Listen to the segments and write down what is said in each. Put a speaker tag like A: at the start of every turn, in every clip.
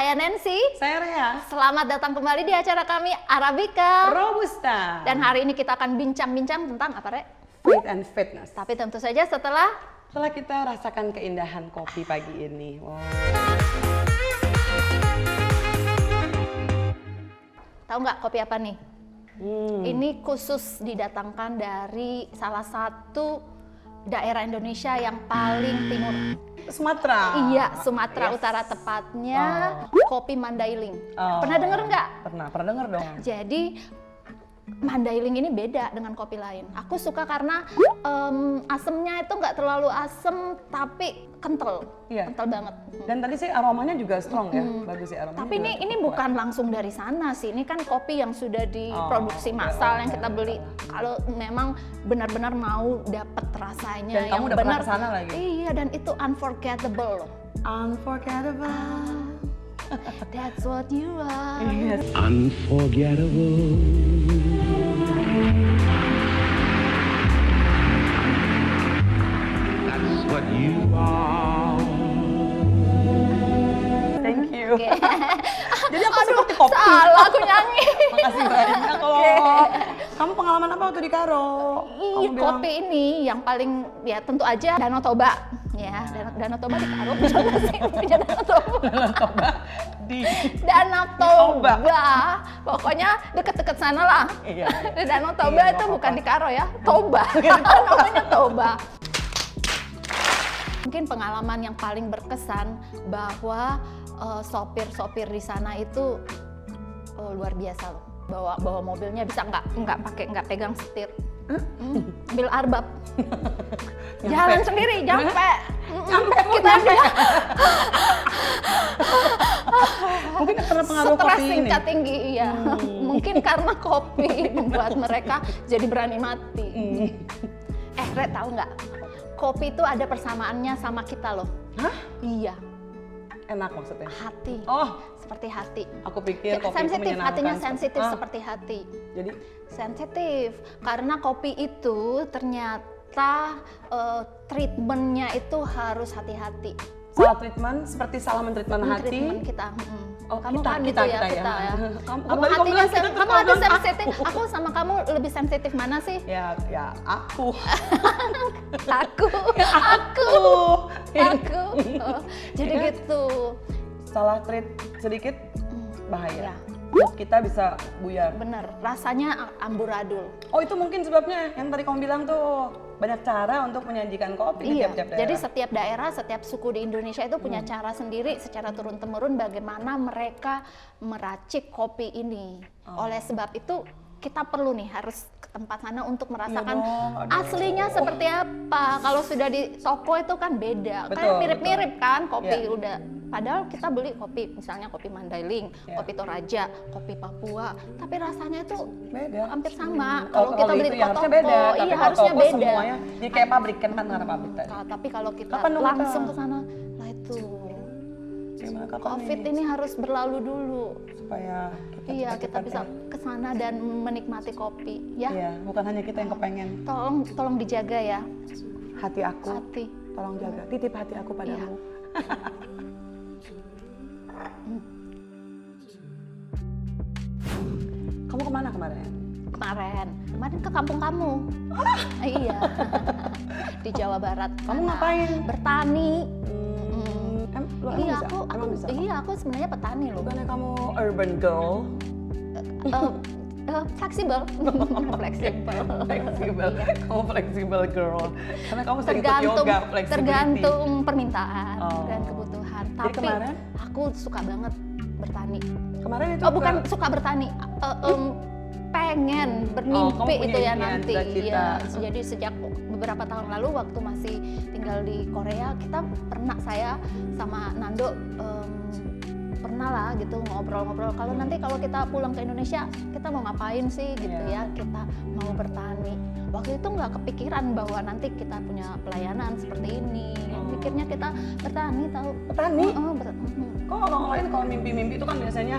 A: Saya Nancy.
B: Saya Rea.
A: Selamat datang kembali di acara kami Arabica
B: Robusta.
A: Dan hari ini kita akan bincang-bincang tentang apa, Re?
B: Faith and Fitness.
A: Tapi tentu saja setelah
B: kita rasakan keindahan kopi pagi ini. Wow.
A: tahu nggak kopi apa nih? Ini khusus didatangkan dari salah satu daerah Indonesia yang paling timur.
B: Sumatera.
A: Iya, Sumatera
B: Yes.
A: Utara tepatnya, kopi Mandailing. Pernah denger nggak?
B: Pernah denger dong.
A: Jadi Mandailing ini beda dengan kopi lain. Aku suka karena asemnya itu nggak terlalu asem, tapi kental,
B: Iya.
A: kental banget.
B: Dan tadi sih aromanya juga strong ya, bagus sih aromanya.
A: Tapi
B: juga
A: ini
B: cukup
A: bukan langsung dari sana sih. Ini kan kopi yang sudah diproduksi massal yang kita beli. Kalau memang benar-benar mau dapat rasanya
B: Dan
A: yang
B: kamu udah pernah
A: benar.
B: kesana lagi?
A: Iya, dan itu unforgettable loh.
B: Unforgettable.
A: That's what you are.
B: Yes.
C: Unforgettable. That's what you are.
B: Thank you.
A: Oke.
B: Jadi aku seperti kopi.
A: Salah aku nyanyi.
B: Makasih banyak loh. Kamu pengalaman apa waktu di Karo?
A: Iya, kopi ini yang paling ya tentu aja Danau Toba. Ya, Danau Toba di Karo bisa nggak sih punya Danau Toba?
B: Di
A: Danau Toba. Pokoknya deket-deket sana lah.
B: Iya.
A: Danau Toba
B: Iya,
A: itu
B: nggak
A: bukan
B: apa-apa.
A: di Karo ya, Toba. Namanya Toba. Mungkin pengalaman yang paling berkesan bahwa sopir-sopir di sana itu luar biasa loh. Bawa mobilnya bisa nggak pegang setir. Bil arbab. Jalan sendiri, nyampe. Kita bilang
B: Mungkin karena pengaruh
A: stres
B: kopi ini.
A: tingkat tinggi, iya. Mungkin karena kopi membuat mereka jadi berani mati. Red, tahu nggak? Kopi itu ada persamaannya sama kita loh.
B: Hah?
A: Iya,
B: Enak maksudnya?
A: hati.
B: Oh,
A: Seperti hati.
B: aku pikir kopi itu
A: Sensitif,
B: menyenangkan.
A: hatinya sensitif
B: Ah,
A: seperti hati.
B: Jadi
A: Sensitif, karena kopi itu ternyata treatmentnya itu harus hati-hati.
B: salah treatment seperti salah mentreatment hati.
A: Treatment kita.
B: Oh,
A: Kamu
B: kita,
A: kan
B: kita,
A: gitu ya,
B: kita ya.
A: kita ya.
B: Kamu
A: Kamu
B: tadi kamu
A: hatinya,
B: bilang kita, terus
A: kamu
B: kamu
A: hati
B: bilang
A: sensitif. Aku sama kamu lebih sensitif mana sih?
B: Ya aku.
A: Aku. Oh, jadi
B: Ya.
A: gitu.
B: Salah treat sedikit bahaya.
A: Ya.
B: Mood kita bisa buyar.
A: Bener, rasanya amburadul.
B: Oh, itu mungkin sebabnya yang tadi kamu bilang tuh banyak cara untuk menyajikan kopi di
A: Iya,
B: tiap-tiap daerah.
A: jadi setiap daerah, setiap suku di Indonesia itu punya cara sendiri secara turun-temurun bagaimana mereka meracik kopi ini. Oleh sebab itu kita perlu nih harus ke tempat sana untuk merasakan
B: dong, aduh.
A: aslinya seperti apa. Kalau sudah di toko itu kan beda,
B: Betul,
A: kayak mirip-mirip kan kopi
B: Iya.
A: udah. Padahal kita beli kopi, misalnya kopi Mandailing,
B: Iya.
A: kopi Toraja, kopi Papua, tapi rasanya itu
B: Beda.
A: hampir sama. Kalau kita beli di
B: itu ya
A: toko,
B: harusnya beda. Tapi
A: iya
B: kalau
A: harusnya
B: toko
A: beda.
B: semuanya jadi kayak pabrik kan karena pabrik tadi.
A: Tapi kalau kita
B: Kapan dong
A: langsung
B: kita?
A: ke sana, lah itu
B: Gimana kapan
A: COVID
B: nih?
A: ini harus berlalu dulu.
B: Supaya kita
A: Iya, kita
B: cepat-cepat
A: bisa ke sana dan menikmati kopi, ya.
B: Iya, bukan hanya kita yang kepengen.
A: Tolong dijaga ya
B: Hati aku,
A: hati.
B: tolong jaga. Titip hati aku padamu. Kamu kemana kemarin?
A: Kemarin ke kampung kamu. Iya. Di Jawa Barat.
B: Kamu
A: sana.
B: ngapain?
A: Bertani.
B: Lu emang
A: Iya,
B: bisa? Emang bisa?
A: aku sebenarnya petani loh.
B: Bukannya kamu urban girl?
A: Fleksibel. Fleksibel.
B: Fleksibel.
A: Iya.
B: Kamu fleksibel girl. Karena kamu sering ikut
A: tergantung
B: yoga, flexibility.
A: tergantung permintaan
B: Oh.
A: dan kebutuhan.
B: Jadi
A: Tapi
B: kemarin?
A: aku suka banget bertani.
B: Kemarin itu
A: Oh, bukan suka bertani, pengen bermimpi
B: kamu punya
A: itu ya
B: impian,
A: nanti.
B: cita-cita.
A: Ya, jadi sejak beberapa tahun lalu waktu masih tinggal di Korea, saya sama Nando pernah lah gitu ngobrol-ngobrol. Kalau kita pulang ke Indonesia, kita mau ngapain sih gitu
B: Iya.
A: ya? Kita mau bertani. Waktu itu nggak kepikiran bahwa nanti kita punya pelayanan seperti ini. Pikirnya kita bertani tahu.
B: petani.
A: Bertani.
B: Kok orang lain kalau mimpi-mimpi itu kan biasanya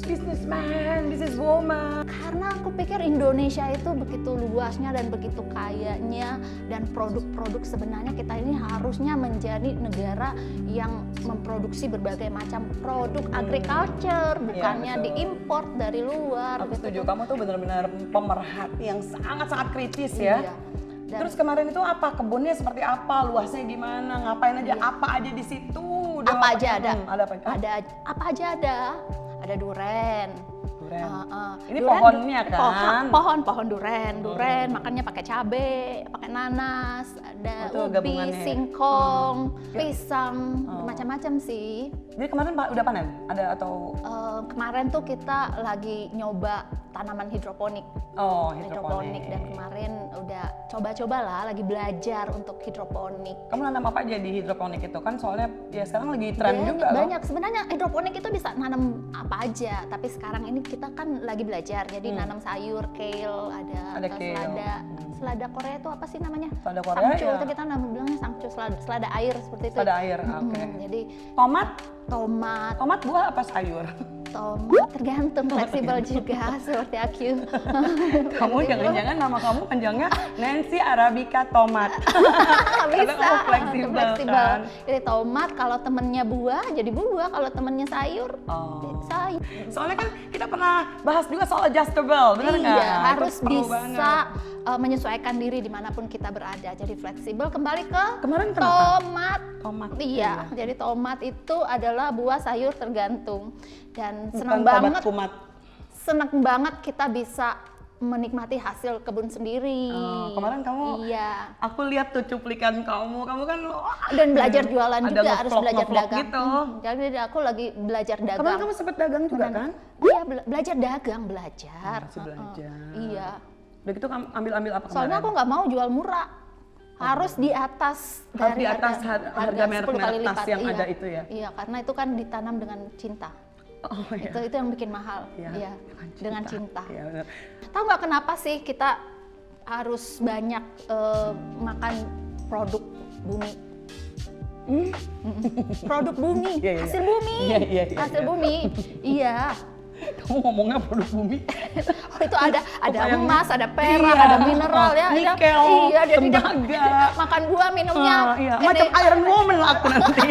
B: businessman, businesswoman.
A: Karena aku pikir Indonesia itu begitu luasnya dan begitu kayanya, dan produk-produk sebenarnya kita ini harusnya menjadi negara yang memproduksi berbagai macam produk agriculture, bukannya
B: betul.
A: diimpor dari luar.
B: Aku
A: gitu.
B: setuju, kamu tuh benar-benar pemerhati yang sangat-sangat kritis ya.
A: Iya. Dan
B: Terus kemarin itu apa? Kebunnya seperti apa? Luasnya gimana? Ngapain aja? Apa aja di situ? Udah
A: apa aja ada?
B: Ada apa?
A: Apa aja ada? Ada duren.
B: Duren. Ini
A: Duren,
B: pohonnya kan?
A: Pohon duren, makannya pakai cabe, pakai nanas, ada
B: Itu
A: ubi,
B: gabungannya ya?
A: singkong, pisang, macam-macam sih.
B: Jadi kemarin udah panen? Ada atau?
A: Kemarin tuh kita lagi nyoba tanaman hidroponik.
B: Oh,
A: Dan kemarin udah coba-coba lah, lagi belajar untuk hidroponik.
B: Kamu nanam apa aja di hidroponik itu kan? Soalnya ya sekarang lagi tren juga loh.
A: Banyak sebenarnya hidroponik itu bisa nanam apa aja, tapi sekarang ini kita kan lagi belajar, jadi nanam sayur, kale, ada
B: kale.
A: selada Korea itu apa sih namanya?
B: Selada Korea
A: sangcu,
B: ya.
A: itu kita bilangnya sangcu, selada air seperti itu.
B: Selada air, oke.
A: Jadi
B: Tomat?
A: tomat
B: Buah apa sayur?
A: tergantung, fleksibel juga seperti aku.
B: Kamu jangan-jangan nama kamu panjangnya Nancy Arabica Tomat.
A: Bisa,
B: kamu fleksibel kan?
A: Jadi tomat, kalau temennya buah jadi buah, kalau temennya sayur
B: Oh.
A: sayur.
B: Soalnya kan kita pernah bahas juga soal adjustable, benar nggak?
A: Iya,
B: Itu
A: harus
B: perlu
A: bisa
B: banget.
A: menyesuaikan diri dimanapun kita berada. Jadi fleksibel. Kembali ke
B: Kemarin kenapa?
A: tomat.
B: Tomat.
A: Iya, jadi tomat itu adalah buah sayur tergantung. Dan
B: Bukan tomat kumat.
A: senang banget kita bisa menikmati hasil kebun sendiri.
B: Kemarin kamu,
A: Iya.
B: aku lihat tuh cuplikan kamu kan wah,
A: Dan belajar jualan
B: ada
A: juga, harus belajar
B: ngevlog-ngevlog
A: dagang.
B: gitu.
A: Jadi aku lagi belajar dagang.
B: Kemarin kamu sempat dagang juga kan?
A: Iya, belajar dagang, belajar.
B: Masih belajar.
A: Iya.
B: Udah gitu kamu ambil apa kemarin?
A: Soalnya aku nggak mau jual murah. Harus di atas
B: Harus
A: dari
B: di atas harga
A: 10
B: merek-merek
A: kali
B: tas
A: lipat.
B: yang
A: Iya.
B: ada itu ya?
A: Iya, karena itu kan ditanam dengan cinta.
B: Oh iya.
A: Itu yang bikin mahal.
B: Iya,
A: Iya, dengan cinta.
B: Iya benar.
A: Tahu nggak kenapa sih kita harus banyak makan produk bumi? Produk bumi,
B: Iya, iya.
A: hasil bumi,
B: Iya.
A: hasil bumi. Iya.
B: Kamu ngomongnya produk bumi.
A: Oh, itu ada
B: yang-
A: emas, ada perak,
B: Iya.
A: ada mineral ya.
B: Nikel,
A: Iya, jadi dia
B: tembaga.
A: makan buah minumnya.
B: Iya.
A: ini-
B: Macam Iron Woman lah aku nanti.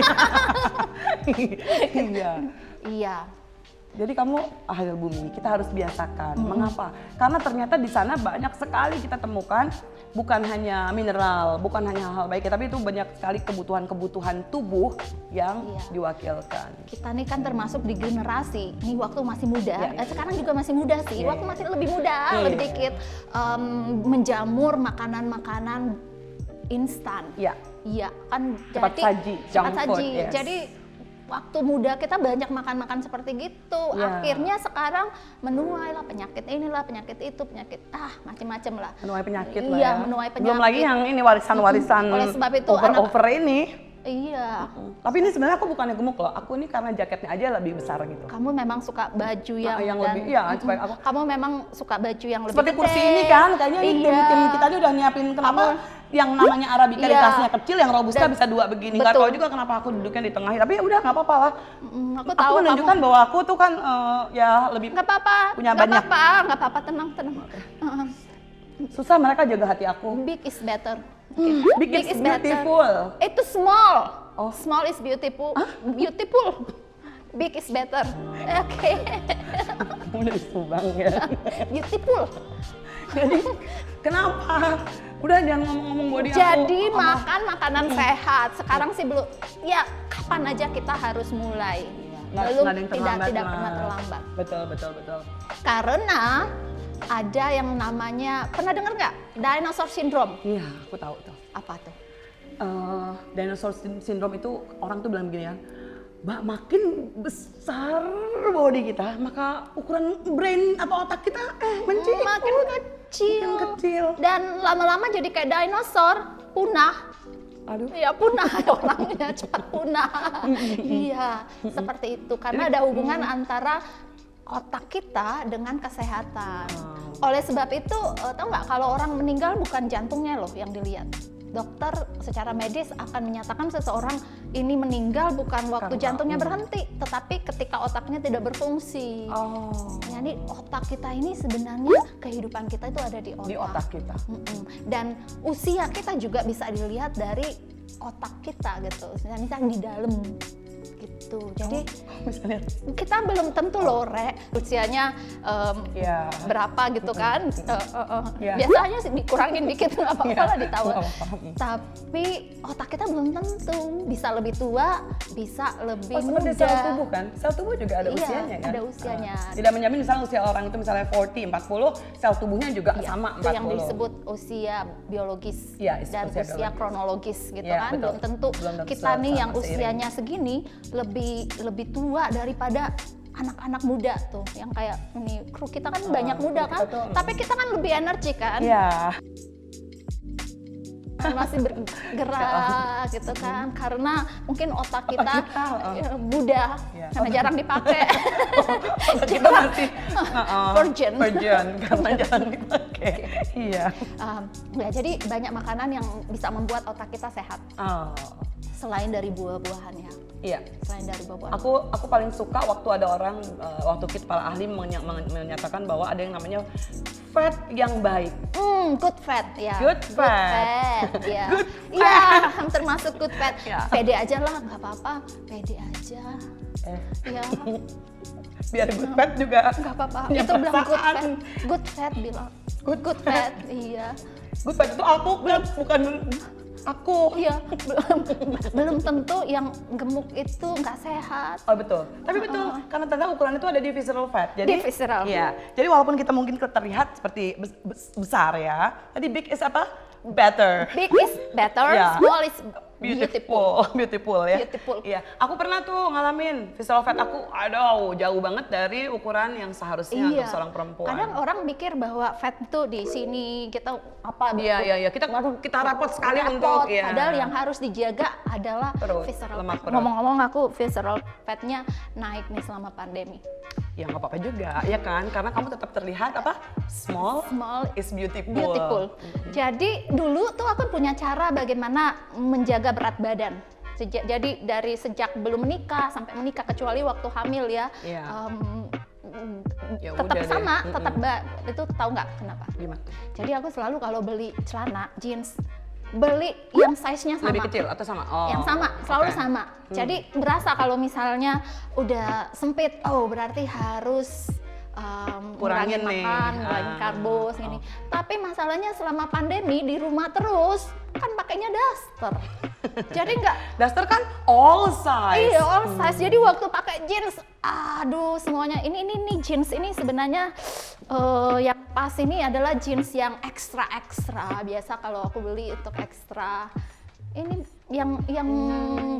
B: Iya.
A: Iya.
B: Jadi kamu hasil bumi, kita harus biasakan. Mengapa? Karena ternyata di sana banyak sekali kita temukan bukan hanya mineral, bukan hanya hal baik, tapi itu banyak sekali kebutuhan-kebutuhan tubuh yang
A: Iya.
B: diwakilkan.
A: Kita nih kan termasuk di generasi, nih waktu masih muda,
B: Iya, iya.
A: sekarang juga masih muda sih,
B: Iya,
A: waktu
B: iya.
A: masih lebih muda,
B: Iya,
A: lebih
B: iya.
A: dikit, menjamur makanan-makanan instan.
B: Iya.
A: Iya, kan
B: Cepat
A: jadi
B: saji,
A: cepat
B: junk food,
A: saji.
B: yes.
A: Jadi waktu muda kita banyak makan-makan seperti gitu.
B: Iya.
A: Akhirnya sekarang menuai lah penyakit inilah, penyakit itu, penyakit macem-macem lah.
B: Menuai penyakit lah
A: Iya,
B: ya.
A: menuai
B: Belum
A: penyakit.
B: lagi yang ini warisan-warisan
A: Oleh sebab itu
B: over ini.
A: Iya.
B: Tapi ini sebenarnya aku bukannya gemuk loh. Aku ini karena jaketnya aja lebih besar gitu.
A: Kamu memang suka baju yang,
B: lebih, iya, supaya aku
A: kamu memang suka baju yang lebih
B: seperti
A: gede.
B: kursi ini kan, kayaknya ini
A: Iya.
B: tim kita ini udah nyiapin kenapa yang namanya Arabica di
A: Iya.
B: tasnya kecil, yang robusta
A: Dan-
B: bisa dua begini. Nggak
A: betul.
B: tahu juga kenapa aku duduknya di tengah. Tapi ya udah nggak apa-apa lah.
A: Aku
B: Aku
A: tahu
B: menunjukkan bahwa aku tuh kan ya lebih
A: nggak apa-apa,
B: punya
A: nggak
B: banyak.
A: apa-apa, nggak apa-apa, tenang.
B: susah mereka jaga hati aku.
A: Big is better.
B: Big is beautiful.
A: Itu small.
B: Oh.
A: Small is beautiful. Beautiful. Big is better. Oke.
B: Kamu dari Subang ya.
A: Beautiful.
B: Jadi kenapa? Udah jangan ngomong-ngomong body aku.
A: Jadi makan makanan sehat. Sekarang sih belum. Ya kapan aja kita harus mulai. Belum,
B: nggak ada yang terlambat
A: tidak
B: lah.
A: pernah terlambat.
B: Betul.
A: Karena ada yang namanya, pernah dengar nggak? Dinosaur syndrome.
B: Iya, aku tahu tuh.
A: Apa tuh?
B: Dinosaur syndrome itu orang tuh bilang gini ya, Mbak, makin besar body kita, maka ukuran brain atau otak kita menciput.
A: Makin kecil.
B: Makin kecil.
A: Dan lama-lama jadi kayak dinosaur, punah.
B: Aduh.
A: Iya punah, orangnya cepat punah. Iya, seperti itu. Karena ada hubungan antara otak kita dengan kesehatan. Oleh sebab itu, tahu nggak kalau orang meninggal bukan jantungnya loh yang dilihat. dokter secara medis akan menyatakan seseorang ini meninggal bukan waktu
B: Karena,
A: jantungnya berhenti, tetapi ketika otaknya tidak berfungsi.
B: Oh.
A: Jadi otak kita ini sebenarnya kehidupan kita itu ada di otak.
B: Di otak kita.
A: Dan usia kita juga bisa dilihat dari otak kita gitu. Misalnya di dalam gitu. Jadi
B: Misalnya.
A: kita belum tentu loh, usianya
B: Ya.
A: berapa gitu kan.
B: Ya.
A: Biasanya sih dikurangin dikit nggak apa-apa
B: Ya,
A: lah ditawar.
B: nggak apa-apa.
A: Tapi otak kita belum tentu, bisa lebih tua, bisa lebih
B: Oh, seperti
A: muda.
B: sel tubuh kan? Sel tubuh juga ada
A: Iya,
B: usianya kan?
A: ada usianya.
B: Tidak menjamin misalnya usia orang itu misalnya 40, sel tubuhnya juga
A: Iya,
B: sama
A: itu
B: 40.
A: yang disebut usia biologis
B: Iya,
A: dan
B: usia
A: usia
B: biologis.
A: kronologis gitu
B: Iya,
A: kan.
B: betul.
A: Belum tentu
B: Belum tentu
A: kita nih
B: sama
A: yang
B: seiring.
A: usianya segini lebih tua daripada anak-anak muda tuh yang kayak ini kru kita kan banyak muda kan,
B: kita tuh,
A: tapi kita kan lebih energi kan,
B: Iya.
A: masih bergerak gitu kan, karena mungkin otak kita, muda
B: Iya.
A: karena jarang dipakai.
B: Kita masih
A: Virgin.
B: karena jarang dipakai. Iya.
A: Ya, jadi banyak makanan yang bisa membuat otak kita sehat
B: Oh.
A: selain dari buah-buahan ya.
B: Iya.
A: Selain dari buah-buahan.
B: Aku paling suka waktu ada orang waktu kita para ahli menyatakan bahwa ada yang namanya fat yang baik.
A: Good fat ya.
B: Good fat.
A: Ya.
B: Good
A: Iya, termasuk good fat.
B: Ya.
A: Pede aja lah, nggak apa-apa. Pede aja. Ya,
B: Biar good fat juga.
A: nggak apa-apa.
B: punya
A: Itu bilang good fat.
B: perasaan.
A: Good fat bilang. Good fat. Iya.
B: Good fat itu aku kan, bukan aku.
A: Iya. Belum tentu yang gemuk itu nggak sehat.
B: Oh betul, tapi betul karena ternyata ukuran itu ada di visceral fat. Jadi
A: Di visceral.
B: Iya. Jadi walaupun kita mungkin terlihat seperti besar ya, tadi big is apa? Better.
A: Big is better,
B: Ya.
A: small is beautiful.
B: Beautiful ya.
A: Beautiful.
B: Iya. Aku pernah tuh ngalamin visceral fat aku, aduh jauh banget dari ukuran yang seharusnya untuk seorang perempuan.
A: Kadang orang mikir bahwa fat itu di sini kita apa?
B: Iya. Kita repot sekali untuk ya.
A: Padahal yang harus dijaga adalah
B: Perut,
A: visceral
B: lemak
A: fat.
B: perut.
A: Ngomong-ngomong aku visceral fatnya naik nih selama pandemi.
B: Ya nggak apa-apa juga, ya kan? Karena kamu tetap terlihat apa? Small is beautiful.
A: Beautiful. Jadi dulu tuh aku punya cara bagaimana menjaga berat badan. Jadi dari sejak belum menikah sampai menikah, kecuali waktu hamil ya.
B: Iya. Ya
A: Tetap
B: udah deh.
A: sama, tetap itu tahu nggak kenapa?
B: Gimana?
A: Jadi aku selalu kalau beli celana jeans, beli yang size-nya sama.
B: Lebih kecil atau sama? Oh,
A: Yang sama, selalu
B: oke.
A: sama. Jadi berasa kalau misalnya udah sempit, oh berarti harus
B: Kurangin nih.
A: makan, ngurangin karbo, gini. Tapi masalahnya selama pandemi di rumah terus, kan pakainya daster. Jadi nggak,
B: Duster kan all size.
A: iya all size. Jadi waktu pakai jeans, aduh semuanya ini jeans ini sebenarnya yang pas ini adalah jeans yang ekstra. Biasa kalau aku beli untuk ekstra. Ini yang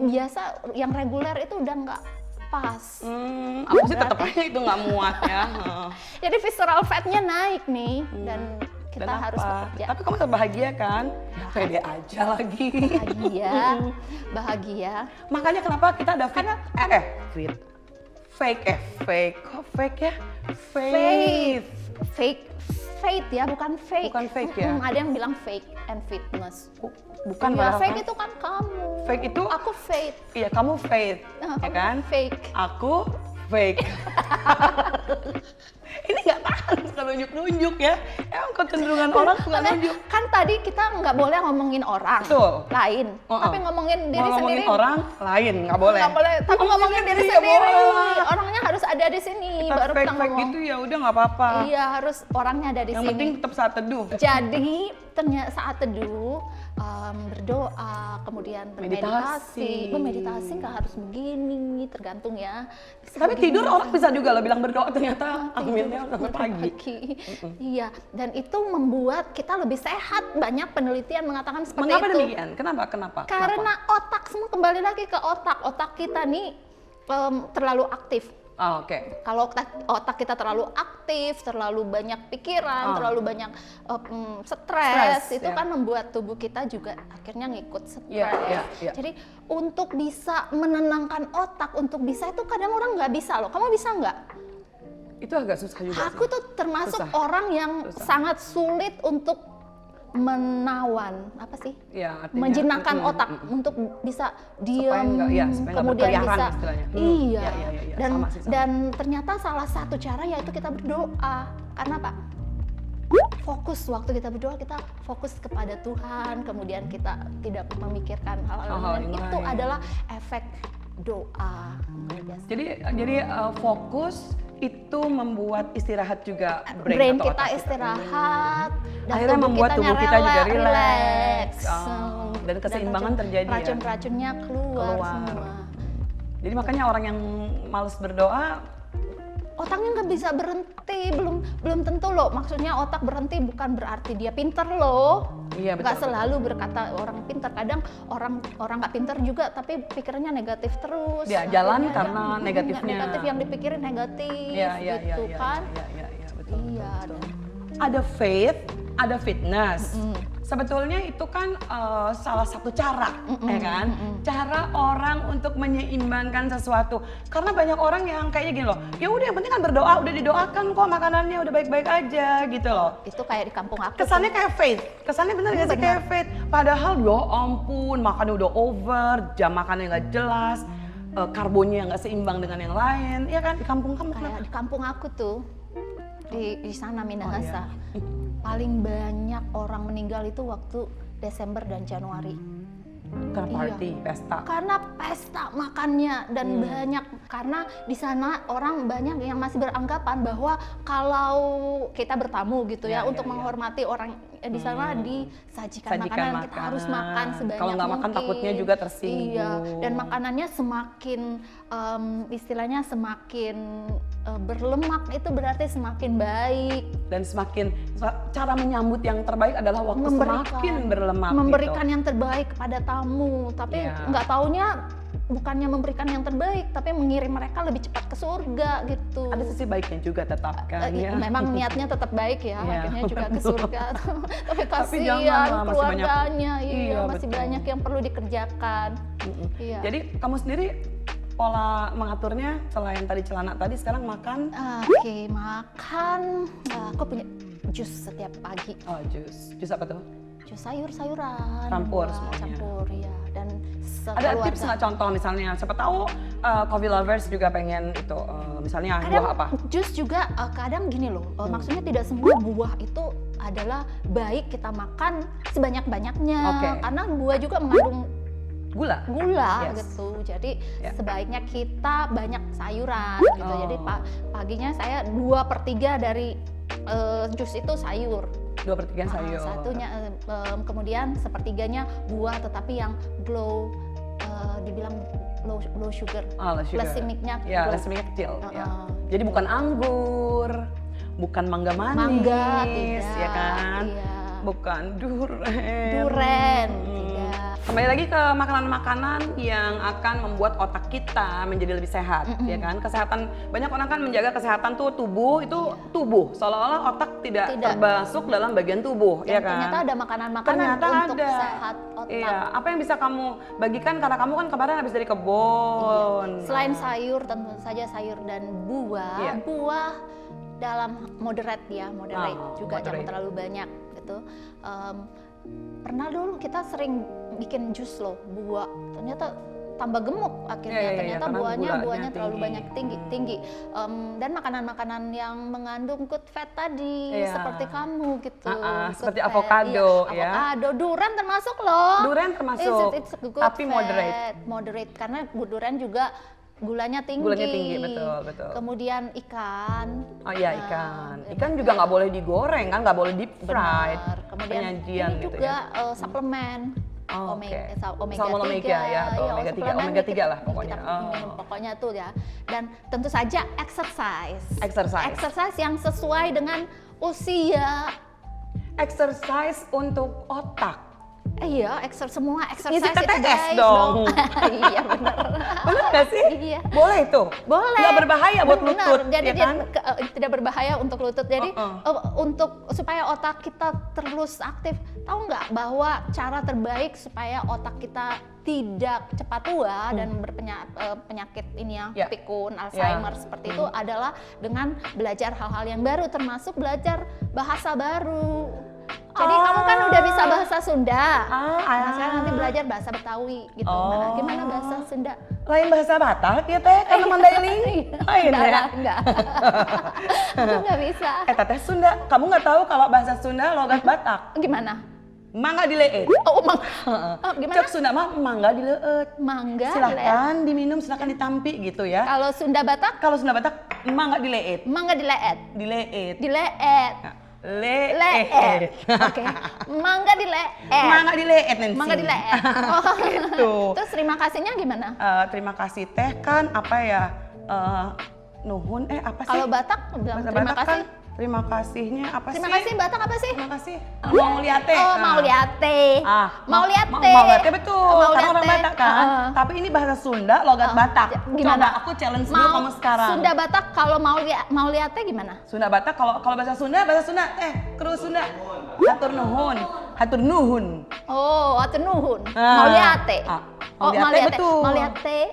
A: biasa, yang reguler itu udah nggak pas.
B: Aku sih tetap aja itu nggak muat ya.
A: Jadi visceral fatnya naik nih dan kita
B: Dan
A: harus
B: apa?
A: bekerja.
B: Tapi kamu tetap bahagia kan? Pede aja lagi.
A: Bahagia.
B: Makanya kenapa kita ada fit? Fit. Fake. Kok fake ya?
A: Faith ya, bukan fake.
B: Bukan fake ya?
A: Ada yang bilang fake and fitness.
B: Bukan
A: Ya,
B: padahal
A: fake
B: kan?
A: itu kan kamu.
B: Fake itu?
A: Aku faith.
B: Iya, kamu faith, ya
A: Kamu
B: kan?
A: Fake.
B: Aku fake. Ini nggak tahan suka nunjuk-nunjuk ya. Emang kecenderungan orang suka
A: Makanya
B: nunjuk.
A: kan tadi kita nggak boleh ngomongin orang
B: Betul.
A: lain, tapi ngomongin diri
B: ngomongin
A: sendiri.
B: orang lain nggak boleh.
A: Nggak boleh, tapi ngomongin diri
B: ya
A: sendiri.
B: boleh.
A: Orangnya harus ada di sini,
B: Kita
A: baru kita
B: fake
A: ngomong.
B: gitu ya udah nggak apa-apa.
A: Iya, harus orangnya ada di
B: Yang
A: sini.
B: penting tetap saat teduh.
A: Jadi ternyata saat teduh, berdoa, kemudian
B: Meditasi.
A: Bermeditasi nggak harus begini, tergantung ya. Bisa
B: Tapi
A: begini,
B: tidur
A: bisa
B: orang bisa juga loh bilang berdoa ternyata aminnya sampai pagi.
A: Iya, dan itu membuat kita lebih sehat. Banyak penelitian mengatakan seperti
B: Mengapa
A: itu.
B: demikian? Kenapa?
A: Karena otak, semua kembali lagi ke otak. Otak kita nih terlalu aktif.
B: Oh, oke.
A: Kalau otak kita terlalu aktif, terlalu banyak pikiran, terlalu banyak stres, itu
B: ya.
A: kan membuat tubuh kita juga akhirnya ngikut stres.
B: Iya.
A: Jadi untuk bisa menenangkan otak, untuk bisa itu kadang orang nggak bisa loh. Kamu bisa nggak?
B: Itu agak susah juga.
A: Aku tuh termasuk
B: Susah.
A: orang yang sangat sulit untuk menawan apa sih?
B: Ya, artinya,
A: Menjinakkan otak untuk bisa diam,
B: supaya nggak
A: kemudian
B: berkeliaran
A: bisa
B: istilahnya.
A: iya.
B: Iya,
A: Dan
B: sama sih, sama.
A: dan ternyata salah satu cara yaitu kita berdoa. Karena apa? Fokus waktu kita berdoa, kita fokus kepada Tuhan, kemudian kita tidak memikirkan hal-hal
B: Hal-hal
A: lain.
B: yang
A: Itu
B: lain.
A: adalah efek doa. Luar biasa.
B: Jadi fokus itu membuat istirahat juga
A: Brain
B: atau
A: kita
B: otak
A: istirahat dan
B: Akhirnya membuat tubuh kita juga
A: relax.
B: dan keseimbangan terjadi ya.
A: Racun-racunnya keluar
B: Keluar.
A: semua.
B: Jadi makanya orang yang males berdoa,
A: Otaknya nggak bisa berhenti, belum tentu loh. Maksudnya otak berhenti bukan berarti dia pinter loh.
B: iya
A: Nggak
B: betul.
A: selalu berkata orang pinter. Kadang orang nggak pinter juga tapi pikirannya negatif terus.
B: Ya, jalan
A: Akhirnya
B: karena negatifnya.
A: Negatif yang dipikirin negatif,
B: Iya,
A: gitu kan?
B: Iya, betul.
A: Iya.
B: betul.
A: Dan
B: Ada faith, ada fitness. Sebetulnya itu kan salah satu cara, ya kan? Cara orang untuk menyeimbangkan sesuatu. Karena banyak orang yang kayaknya gini loh, ya udah yang penting kan berdoa, udah didoakan kok makanannya udah baik-baik aja gitu loh.
A: itu kayak di kampung aku.
B: Kesannya kayak faith, kesannya bener gak sih kayak faith? Padahal ya ampun, makannya udah over, jam makannya nggak jelas, karbonnya nggak seimbang dengan yang lain, ya kan? Di kampung kamu
A: Kayak di kampung aku tuh di sana Minahasa.
B: Oh,
A: Paling banyak orang meninggal itu waktu Desember dan Januari.
B: karena party, pesta.
A: Karena pesta makannya dan banyak, karena di sana orang banyak yang masih beranggapan bahwa kalau kita bertamu gitu ya,
B: Ya,
A: untuk
B: ya, ya.
A: menghormati orang di sana disajikan
B: Sajikan
A: makanan, kita harus makan sebanyak
B: Kalau nggak makan
A: mungkin.
B: takutnya juga tersinggung.
A: Iya, dan makanannya semakin istilahnya semakin berlemak itu berarti semakin baik.
B: Dan semakin cara menyambut yang terbaik adalah waktu semakin berlemak
A: memberikan
B: gitu.
A: yang terbaik kepada tamu, tapi
B: Iya.
A: nggak taunya bukannya memberikan yang terbaik tapi mengirim mereka lebih cepat ke surga gitu.
B: Ada sisi baiknya juga tetap kan ya.
A: Memang niatnya tetap baik ya,
B: Iya,
A: akhirnya juga ke
B: betul.
A: surga. Tapi
B: Tapi
A: kasihan
B: janganlah, masih
A: keluarganya,
B: banyak-
A: iya,
B: iya,
A: masih
B: betul.
A: banyak yang perlu dikerjakan.
B: Mm-mm.
A: Iya.
B: Jadi kamu sendiri pola mengaturnya selain tadi celana tadi sekarang makan
A: Oke, makan. Aku punya jus setiap pagi.
B: jus apa tuh?
A: Jus sayur-sayuran.
B: Campur
A: buah,
B: semuanya.
A: Campur ya. Dan
B: Ada
A: sekeluarga.
B: tips nggak contoh misalnya? Siapa tahu coffee lovers juga pengen itu misalnya
A: Kadang
B: buah apa?
A: jus juga kadang gini loh, maksudnya tidak semua buah itu adalah baik kita makan sebanyak-banyaknya.
B: Oke.
A: Karena buah juga mengandung
B: Gula.
A: gula
B: Yes.
A: gitu. Jadi
B: Ya.
A: sebaiknya kita banyak sayuran gitu.
B: Oh.
A: Jadi paginya saya 2/3 dari jus itu sayur.
B: 2/3 sayur.
A: Satunya kemudian sepertiganya buah tetapi yang dibilang low sugar.
B: Low sugar.
A: Glycemic-nya
B: Ya,
A: low.
B: glycemic kecil. Ya.
A: Uh-uh.
B: Jadi bukan anggur, bukan mangga manis,
A: Mangga tidak,
B: ya kan?
A: iya.
B: Bukan duren.
A: Duren,
B: Hmm.
A: tidak.
B: Kembali lagi ke makanan-makanan yang akan membuat otak kita menjadi lebih sehat, ya kan? Kesehatan, banyak orang kan menjaga kesehatan tuh tubuh itu tubuh, seolah-olah otak tidak
A: Tidak.
B: termasuk dalam bagian tubuh,
A: Dan
B: ya kan?
A: ternyata ada makanan-makanan
B: Ternyata
A: untuk
B: ada.
A: sehat otak.
B: Iya, apa yang bisa kamu bagikan karena kamu kan kemarin habis dari kebun.
A: Selain sayur, tentu saja sayur dan buah.
B: Iya.
A: Buah dalam moderate ya, moderate juga jangan
B: moderate.
A: terlalu banyak gitu. Pernah dulu kita sering bikin jus loh buah, ternyata tambah gemuk akhirnya.
B: Iya,
A: Ternyata
B: karena
A: buahnya
B: gulanya
A: terlalu
B: tinggi.
A: banyak tinggi. Dan makanan-makanan yang mengandung good fat tadi
B: Iya.
A: seperti kamu gitu. Good
B: seperti
A: fat,
B: avocado,
A: iya,
B: ya.
A: avocado, durian termasuk loh.
B: Durian termasuk,
A: It's a good
B: tapi
A: fat,
B: moderate.
A: moderate karena durian juga gulanya tinggi.
B: Gulanya tinggi, betul.
A: Kemudian ikan.
B: Oh iya,
A: Nah,
B: ikan. Ikan juga nggak boleh digoreng kan, nggak boleh deep fried.
A: benar. Kemudian
B: Penyajian
A: ini
B: gitu
A: juga
B: ya.
A: suplemen.
B: Oh, oke.
A: Omega
B: Salmon
A: 3
B: omega ya, atau
A: iya,
B: omega 3,
A: suplemen
B: omega 3 lah
A: kita
B: pokoknya.
A: minum pokoknya tuh ya. Dan tentu saja exercise.
B: Exercise.
A: Exercise yang sesuai dengan usia.
B: Exercise untuk otak.
A: Iya, semua exercise
B: Ngisi
A: itu
B: TTS
A: baik
B: dong.
A: Iya benar.
B: Bener nggak sih?
A: Iya.
B: Boleh itu?
A: Boleh.
B: Nggak berbahaya buat
A: Benar.
B: lutut,
A: Jadi
B: ya
A: dia
B: kan?
A: tidak berbahaya untuk lutut. Jadi untuk supaya otak kita terus aktif, tahu nggak bahwa cara terbaik supaya otak kita tidak cepat tua dan berpenyakit ini ya,
B: Ya.
A: pikun, Alzheimer seperti itu adalah dengan belajar hal-hal yang baru, termasuk belajar bahasa baru. Jadi kamu kan udah bisa bahasa Sunda. Nah, sekarang nanti
B: ah.
A: belajar bahasa Betawi gitu.
B: Oh.
A: Nah, gimana bahasa Sunda?
B: Lain bahasa Batak ya teh, karena Mandailing. Lain
A: Enggak
B: ya.
A: lah, enggak. Aku nggak bisa.
B: Teteh Sunda, kamu nggak tahu kalau bahasa Sunda logat Batak?
A: Gimana?
B: Mangga dileet.
A: Oh, gimana?
B: Cek Sunda mah mangga dileet.
A: Mangga.
B: Silahkan diminum, silahkan ditampi gitu ya.
A: Kalau Sunda Batak,
B: Kalau Sunda Batak, mangga dileet.
A: mangga dileet.
B: Dileet.
A: Dileet.
B: Leet.
A: Leet. Oke. Mangga dileet.
B: Mangga dileet Nancy.
A: Mangga dileet. Oh.
B: Gitu.
A: Terus terima kasihnya gimana?
B: Terima kasih teh kan apa ya? Nuhun apa sih?
A: Kalau Batak bilang
B: Bahasa
A: terima
B: Batak
A: kasih.
B: kan terima kasihnya apa
A: Terima
B: sih?
A: kasih Batak apa sih?
B: Terima kasih. Mau lihat teh.
A: Oh, mau lihat teh. Mau lihat teh.
B: Mau lihat teh betul.
A: Mau
B: Karena
A: lihat
B: orang
A: teh.
B: Batak kan. Tapi ini bahasa Sunda, logat Batak.
A: Gimana?
B: Coba aku challenge dulu kamu sekarang.
A: Sunda Batak kalau mau lihat teh gimana?
B: Sunda Batak kalau bahasa Sunda terus Sunda. Hatur nuhun. Hatur nuhun.
A: Oh, atur nuhun. Mau lihat teh.
B: Mau lihat teh betul.
A: Mau lihat teh.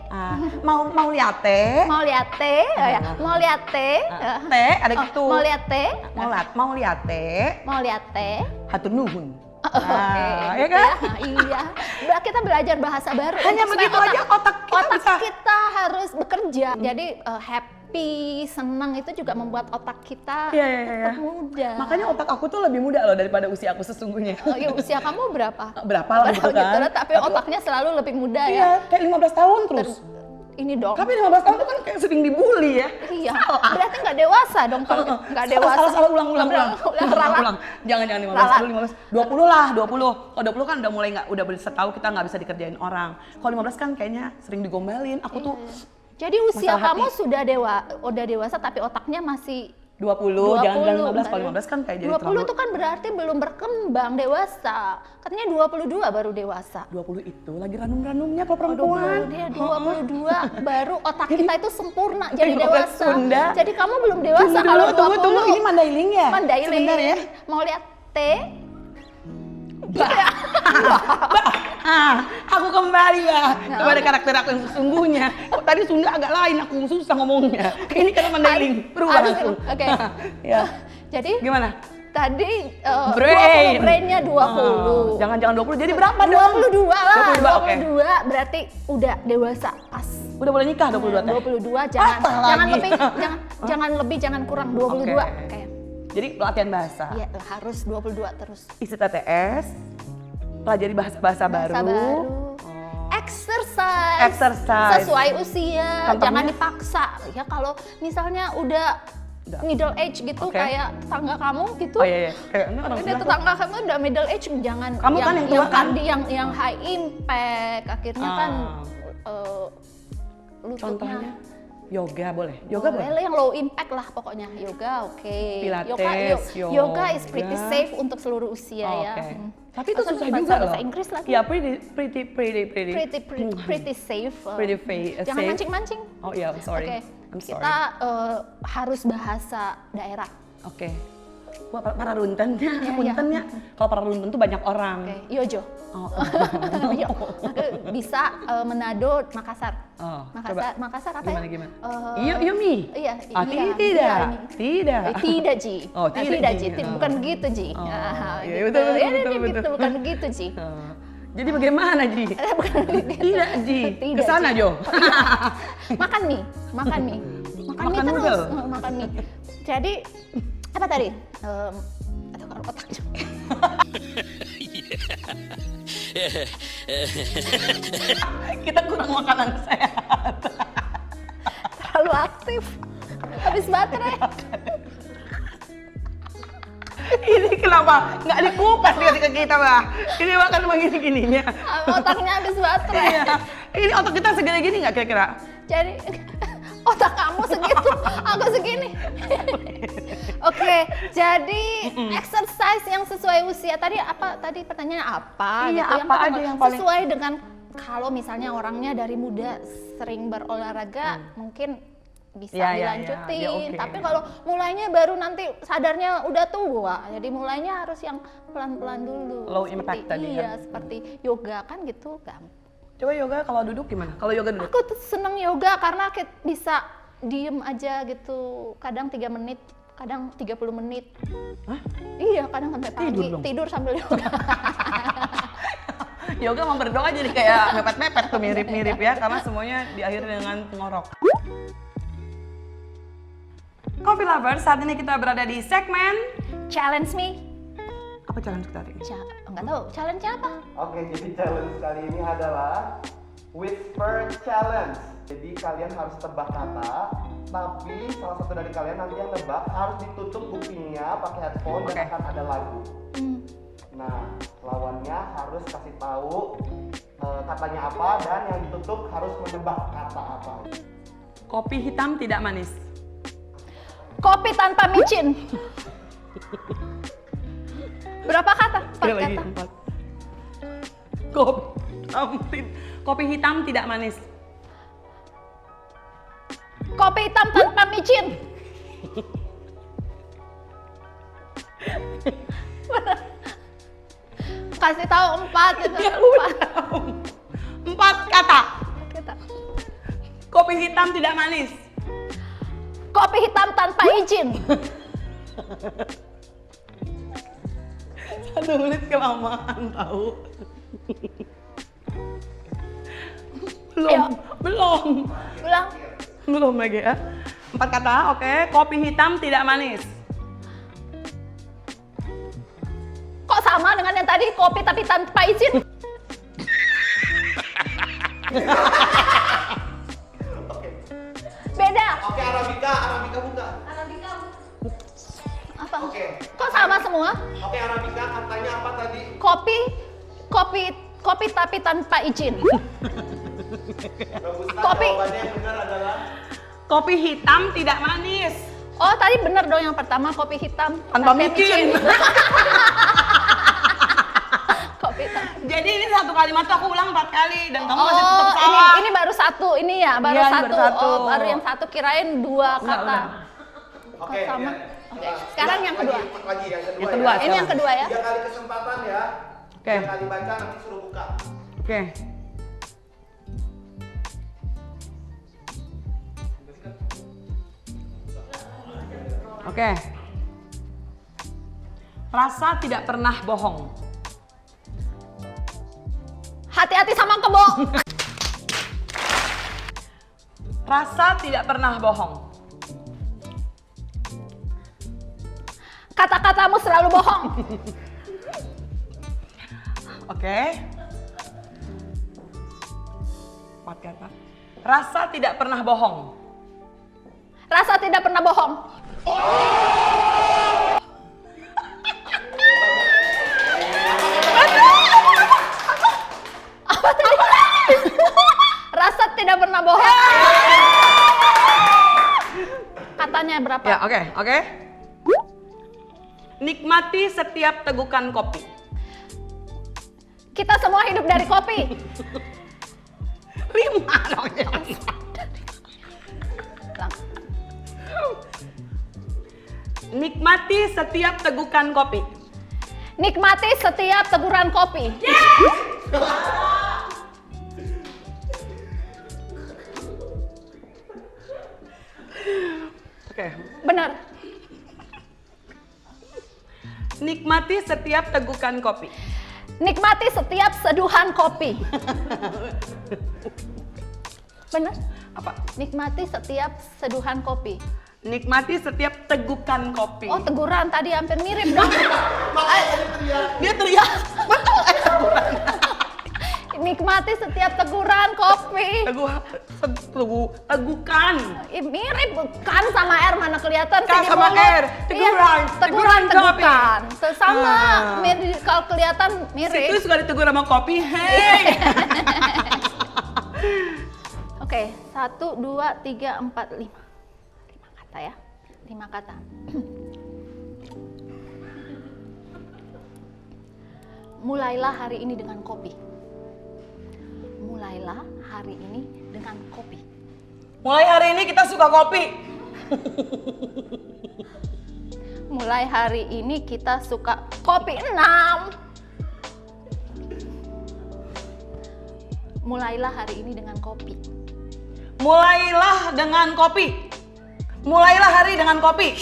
B: Mau lihat teh.
A: Mau lihat teh. Oh, ya. Mau lihat teh.
B: Teh ada gitu.
A: Mau lihat teh.
B: Mau lihat teh.
A: Mau lihat teh.
B: Hatur nuhun.
A: Oke,
B: ya kan?
A: Iya. Kita belajar bahasa baru.
B: Hanya
A: Supaya
B: begitu aja otak kita bisa.
A: kita harus bekerja. Jadi happy, senang itu juga membuat otak kita
B: Iya.
A: tetap muda.
B: Makanya otak aku tuh lebih muda loh daripada usia aku sesungguhnya.
A: Oh, iya, usia kamu berapa?
B: Berapa lah gitu kan.
A: Tapi otaknya selalu lebih muda ya.
B: Iya, kayak 15 tahun terus.
A: Ini dong.
B: Tapi 15 tahun tuh kan kayak sering dibully ya.
A: Iya. Berarti nggak dewasa dong kalau nggak dewasa.
B: Salah, ulang.
A: Ralat.
B: Jangan 15 dulu 15. 20 lah, 20. Kalau 20 kan udah mulai udah bisa tahu kita nggak bisa dikerjain orang. Kalau 15 kan kayaknya sering digomelin. Aku tuh
A: Jadi usia
B: masalah
A: kamu
B: hati.
A: udah dewasa tapi otaknya masih
B: 20, jangan 15. Kalau 15 kan kayak jadi
A: 20 itu kan berarti belum berkembang dewasa. Katanya 22 baru dewasa.
B: 20 itu lagi ranum-ranumnya kalau
A: Oh,
B: perempuan.
A: dia 22 baru otak kita itu sempurna jadi
B: Logat
A: dewasa.
B: Sunda.
A: Jadi kamu belum dewasa kalau 20.
B: Tunggu, ini Mandailing ya?
A: Mandailing.
B: Sebentar ya.
A: Mau lihat teh?
B: Aku kembali ya kepada karakter aku yang sesungguhnya. Kok tadi Sunda agak lain, aku susah ngomongnya. Ini kan Mandailing, berubah
A: Harus-
B: langsung.
A: Oke.
B: Ya,
A: Jadi
B: gimana?
A: tadi
B: Brain.
A: 20, brainnya 20.
B: Jangan 20, jadi berapa dong?
A: 22 lah.
B: 22, oke.
A: 22 berarti udah dewasa pas.
B: Udah boleh nikah 22 teh?
A: 22 jangan
B: lagi.
A: lebih jangan kurang 22.
B: Oke.
A: Oke.
B: Jadi latihan bahasa.
A: Iya, harus 22 terus.
B: Isi TTS, pelajari bahasa-bahasa
A: Bahasa
B: baru.
A: baru.
B: Oh.
A: Exercise.
B: Exercise.
A: Sesuai usia,
B: Contohnya?
A: jangan dipaksa. Ya kalau misalnya udah middle age gitu
B: Oke.
A: kayak tetangga kamu gitu.
B: Oh iya. Kayak ini orang
A: Ini
B: sebelah.
A: tetangga kamu udah middle age jangan
B: Kamu kan yang tua kan?
A: yang high impact akhirnya kan lututnya
B: Contohnya yoga boleh? Yoga boleh?
A: boleh yang low impact lah pokoknya yoga oke.
B: Pilates,
A: Yoga is pretty
B: yoga.
A: safe untuk seluruh usia
B: Oh,
A: ya.
B: oke.
A: Hmm.
B: Tapi itu
A: Masa
B: susah
A: bahasa-
B: juga loh.
A: bahasa Inggris lagi.
B: Ya, pretty.
A: Pretty safe. Jangan
B: safe.
A: mancing-mancing.
B: Oh iya, I'm sorry.
A: Oke.
B: I'm sorry.
A: Kita harus bahasa daerah.
B: Oke. Wah, para runtennya,
A: Iya,
B: puntennya. Kalau para runten tuh banyak orang.
A: Oke, Yojo.
B: Oh,
A: Yo. Bisa Manado, Makassar.
B: Oh,
A: Makassar apa
B: gimana,
A: ya?
B: gimana? Yumi.
A: Iya,
B: Ah,
A: iya.
B: tidak.
A: Iya,
B: Tidak.
A: Tidak, Ji.
B: Oh, tidak, Ji.
A: Ji.
B: Oh.
A: Bukan begitu, Ji.
B: Oh,
A: Ah,
B: iya,
A: gitu.
B: betul,
A: Ya,
B: betul,
A: gitu,
B: betul.
A: bukan begitu, Ji.
B: Oh. Jadi bagaimana, Ji?
A: Bukan begitu.
B: Tidak, Ji.
A: Tidak,
B: Kesana,
A: Ji.
B: Jo.
A: Makan mie. Makan mie
B: Makan
A: terus.
B: noodle.
A: Makan mie. Jadi, apa tadi? Aduh, kalau otak.
B: Kita kurang makanan sehat.
A: Terlalu aktif. Habis baterai.
B: Ini kenapa nggak dikupas ke kita, Mbak? Ini makan begini-gininya.
A: Otaknya habis baterai.
B: Iya. Ini otak kita segede gini nggak kira-kira?
A: Jadi otak kamu segitu, aku segini. Oke, jadi exercise yang sesuai usia. Tadi apa? Tadi pertanyaannya apa?
B: Iya,
A: gitu.
B: apa aja yang paling-
A: sesuai dengan kalau misalnya orangnya dari muda sering berolahraga, mungkin bisa
B: Iya, iya,
A: dilanjutin.
B: iya, oke.
A: Tapi kalau mulainya baru nanti sadarnya udah tua, jadi mulainya harus yang pelan-pelan dulu.
B: Low impact tadi,
A: Iya,
B: kan?
A: seperti yoga kan gitu, gampang.
B: Coba yoga kalau duduk gimana? Kalau yoga duduk?
A: Aku tuh seneng yoga karena bisa diem aja gitu, kadang 3 menit Kadang 30 menit.
B: Hah?
A: Iya, kadang sampai pagi.
B: Tidur dong?
A: Tidur sambil yoga.
B: Yoga mau berdoa jadi kayak mepet-mepet tuh mirip-mirip ya, karena semuanya diakhiri dengan pengorok. Coffee Lovers, saat ini kita berada di segmen
A: Challenge me.
B: apa challenge kita hari ini?
A: Enggak tahu, challenge apa?
D: Oke, jadi challenge kali ini adalah Whisper Challenge. Jadi kalian harus tebak kata, tapi salah satu dari kalian nanti yang nebak harus ditutup kupingnya pakai headphone
B: Oke.
D: dan akan ada lagu.
A: Hmm.
D: Nah, lawannya harus kasih tahu katanya apa dan yang ditutup harus menebak kata apa.
B: Kopi hitam tidak manis.
A: Kopi tanpa micin. Berapa kata? 4
B: Sekali lagi,
A: kata.
B: 4. Kopi hitam tidak manis.
A: Kopi hitam tanpa micin. Kasih tahu 4 gitu.
B: Ya udah. 4 kata.
A: Kita.
B: Kopi hitam tidak manis.
A: Kopi hitam tanpa izin.
B: 1 menit kelamaan tahu.
A: Ayo.
B: Belum
A: Ulang.
B: lagi ya. 4 kata, oke. Kopi hitam tidak manis.
A: Kok sama dengan yang tadi kopi tapi tanpa izin? Beda.
D: Oke, Arabica buka.
A: Apa?
D: Oke.
A: Kok sama semua?
D: Oke, Arabica katanya apa tadi?
A: Kopi tapi tanpa izin.
D: Robusta,
A: Kopi.
D: jawabannya yang benar adalah
B: Kopi hitam tidak manis.
A: Oh, tadi bener dong yang pertama kopi hitam
B: Tanpa micin.
A: Kopi hitam.
B: Jadi ini satu kalimat tuh aku ulang 4 kali dan kamu masih tetap
A: Oh,
B: salah.
A: ini baru satu, ini ya, baru
B: Iya, ini
A: satu.
B: baru satu.
A: Oh, baru yang satu kirain 2 kata.
B: enggak.
D: Oke,
A: sama.
D: ya.
A: Oke, sekarang yang kedua.
D: Lagi yang kedua.
B: Yang kedua.
D: Ya.
A: Ini yang kedua ya.
D: 3 kali kesempatan ya.
B: Oke.
D: 3 kali baca nanti suruh buka.
B: Oke. Oke. Rasa tidak pernah bohong.
A: Hati-hati sama kebo.
B: Rasa tidak pernah bohong.
A: Kata-katamu selalu bohong.
B: Oke. 4 kata. Rasa tidak pernah bohong.
A: Rasa tidak pernah bohong. Apa tadi? Rasa tidak pernah bohong. Katanya berapa?
B: Ya, oke. Nikmati setiap tegukan kopi.
A: Kita semua hidup dari kopi.
B: 5 dong ya.
A: Ulang.
B: Nikmati setiap tegukan kopi.
A: Nikmati setiap teguran kopi.
B: Oke.
A: Benar.
B: Nikmati setiap tegukan kopi.
A: Nikmati setiap seduhan kopi. Benar?
B: Apa?
A: Nikmati setiap seduhan kopi.
B: Nikmati setiap tegukan kopi.
A: Oh, teguran tadi hampir mirip dong.
B: Dia teriak. Betul.
A: Nikmati setiap teguran kopi.
B: Tegukan.
A: Mirip kan sama R, mana kelihatan
B: Kan
A: sih di
B: sama
A: mulut.
B: R, teguran.
A: Iya, teguran
B: Teguran kopi.
A: tegukan. Sama,
B: Ah.
A: kalau kelihatan
B: Situ
A: mirip.
B: suka ditegur sama kopi. Hei.
A: Oke, 1, 2, 3, 4, 5. 5 kata ya. 5 kata. Mulailah hari ini dengan kopi. Mulailah hari ini dengan kopi.
B: Mulai hari ini kita suka kopi.
A: Mulai hari ini kita suka kopi. 6. Mulailah hari ini dengan kopi.
B: Mulailah dengan kopi. Mulailah hari dengan kopi.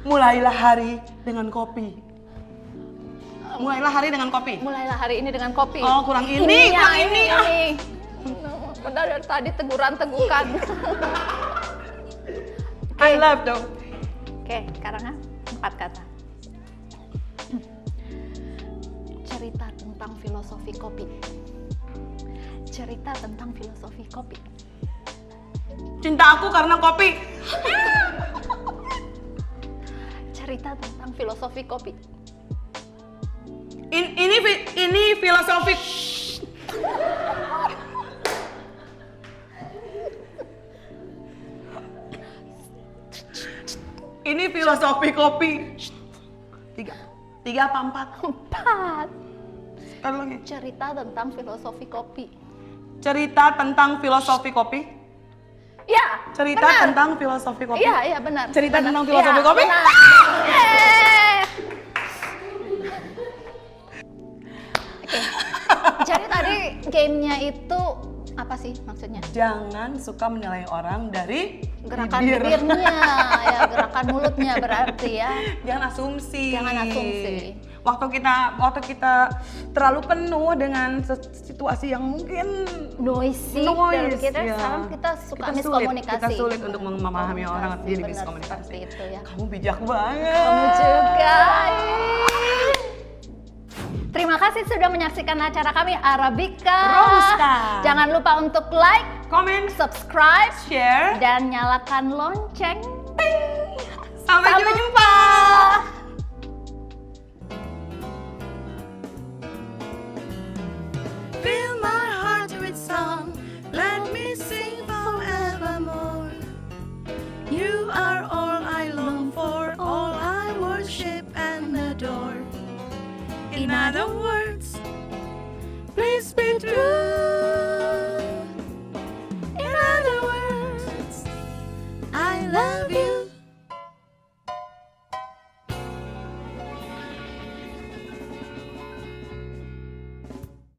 B: Mulailah hari dengan kopi. Mulailah hari dengan kopi.
A: Mulailah hari ini dengan kopi.
B: Oh, kurang ini, kurang ini.
A: Udah dari tadi teguran-tegukan.
B: I love though.
A: Oke, sekarang 4 kata. Cerita tentang filosofi kopi. Cerita tentang filosofi kopi.
B: Cinta aku karena kopi.
A: Cerita tentang filosofi kopi.
B: Ini filosofi. Ini filosofi kopi. 3 apa 4?
A: 4.
B: Sekali lagi.
A: Cerita tentang filosofi kopi.
B: Cerita tentang filosofi kopi.
A: Ya,
B: Cerita
A: benar.
B: tentang filosofi kopi.
A: Iya, benar.
B: Cerita
A: Benar.
B: tentang filosofi
A: Iya,
B: kopi.
A: benar. Oke. Jadi tadi gamenya itu apa sih maksudnya?
B: Jangan suka menilai orang dari
A: Gerakan
B: bibir.
A: bibirnya, ya gerakan mulutnya berarti ya.
B: Jangan asumsi.
A: Jangan asumsi.
B: Waktu kita terlalu penuh dengan situasi yang mungkin
A: Noisy.
B: Noise,
A: Dan kita
B: ya.
A: sekarang kita suka
B: Kita
A: miskomunikasi.
B: Kita sulit untuk memahami orang jadi
A: Benar,
B: miskomunikasi.
A: seperti itu ya.
B: Kamu bijak banget.
A: Kamu juga. Terima kasih sudah menyaksikan acara kami Arabica.
B: Robusta.
A: Jangan lupa untuk like,
B: Comment,
A: subscribe,
B: share.
A: dan nyalakan lonceng.
B: Sampai jumpa.
E: Fill my heart with song, let me sing forevermore. You are all I long for, all I worship and adore. In other words, please be true. In other words, I love you.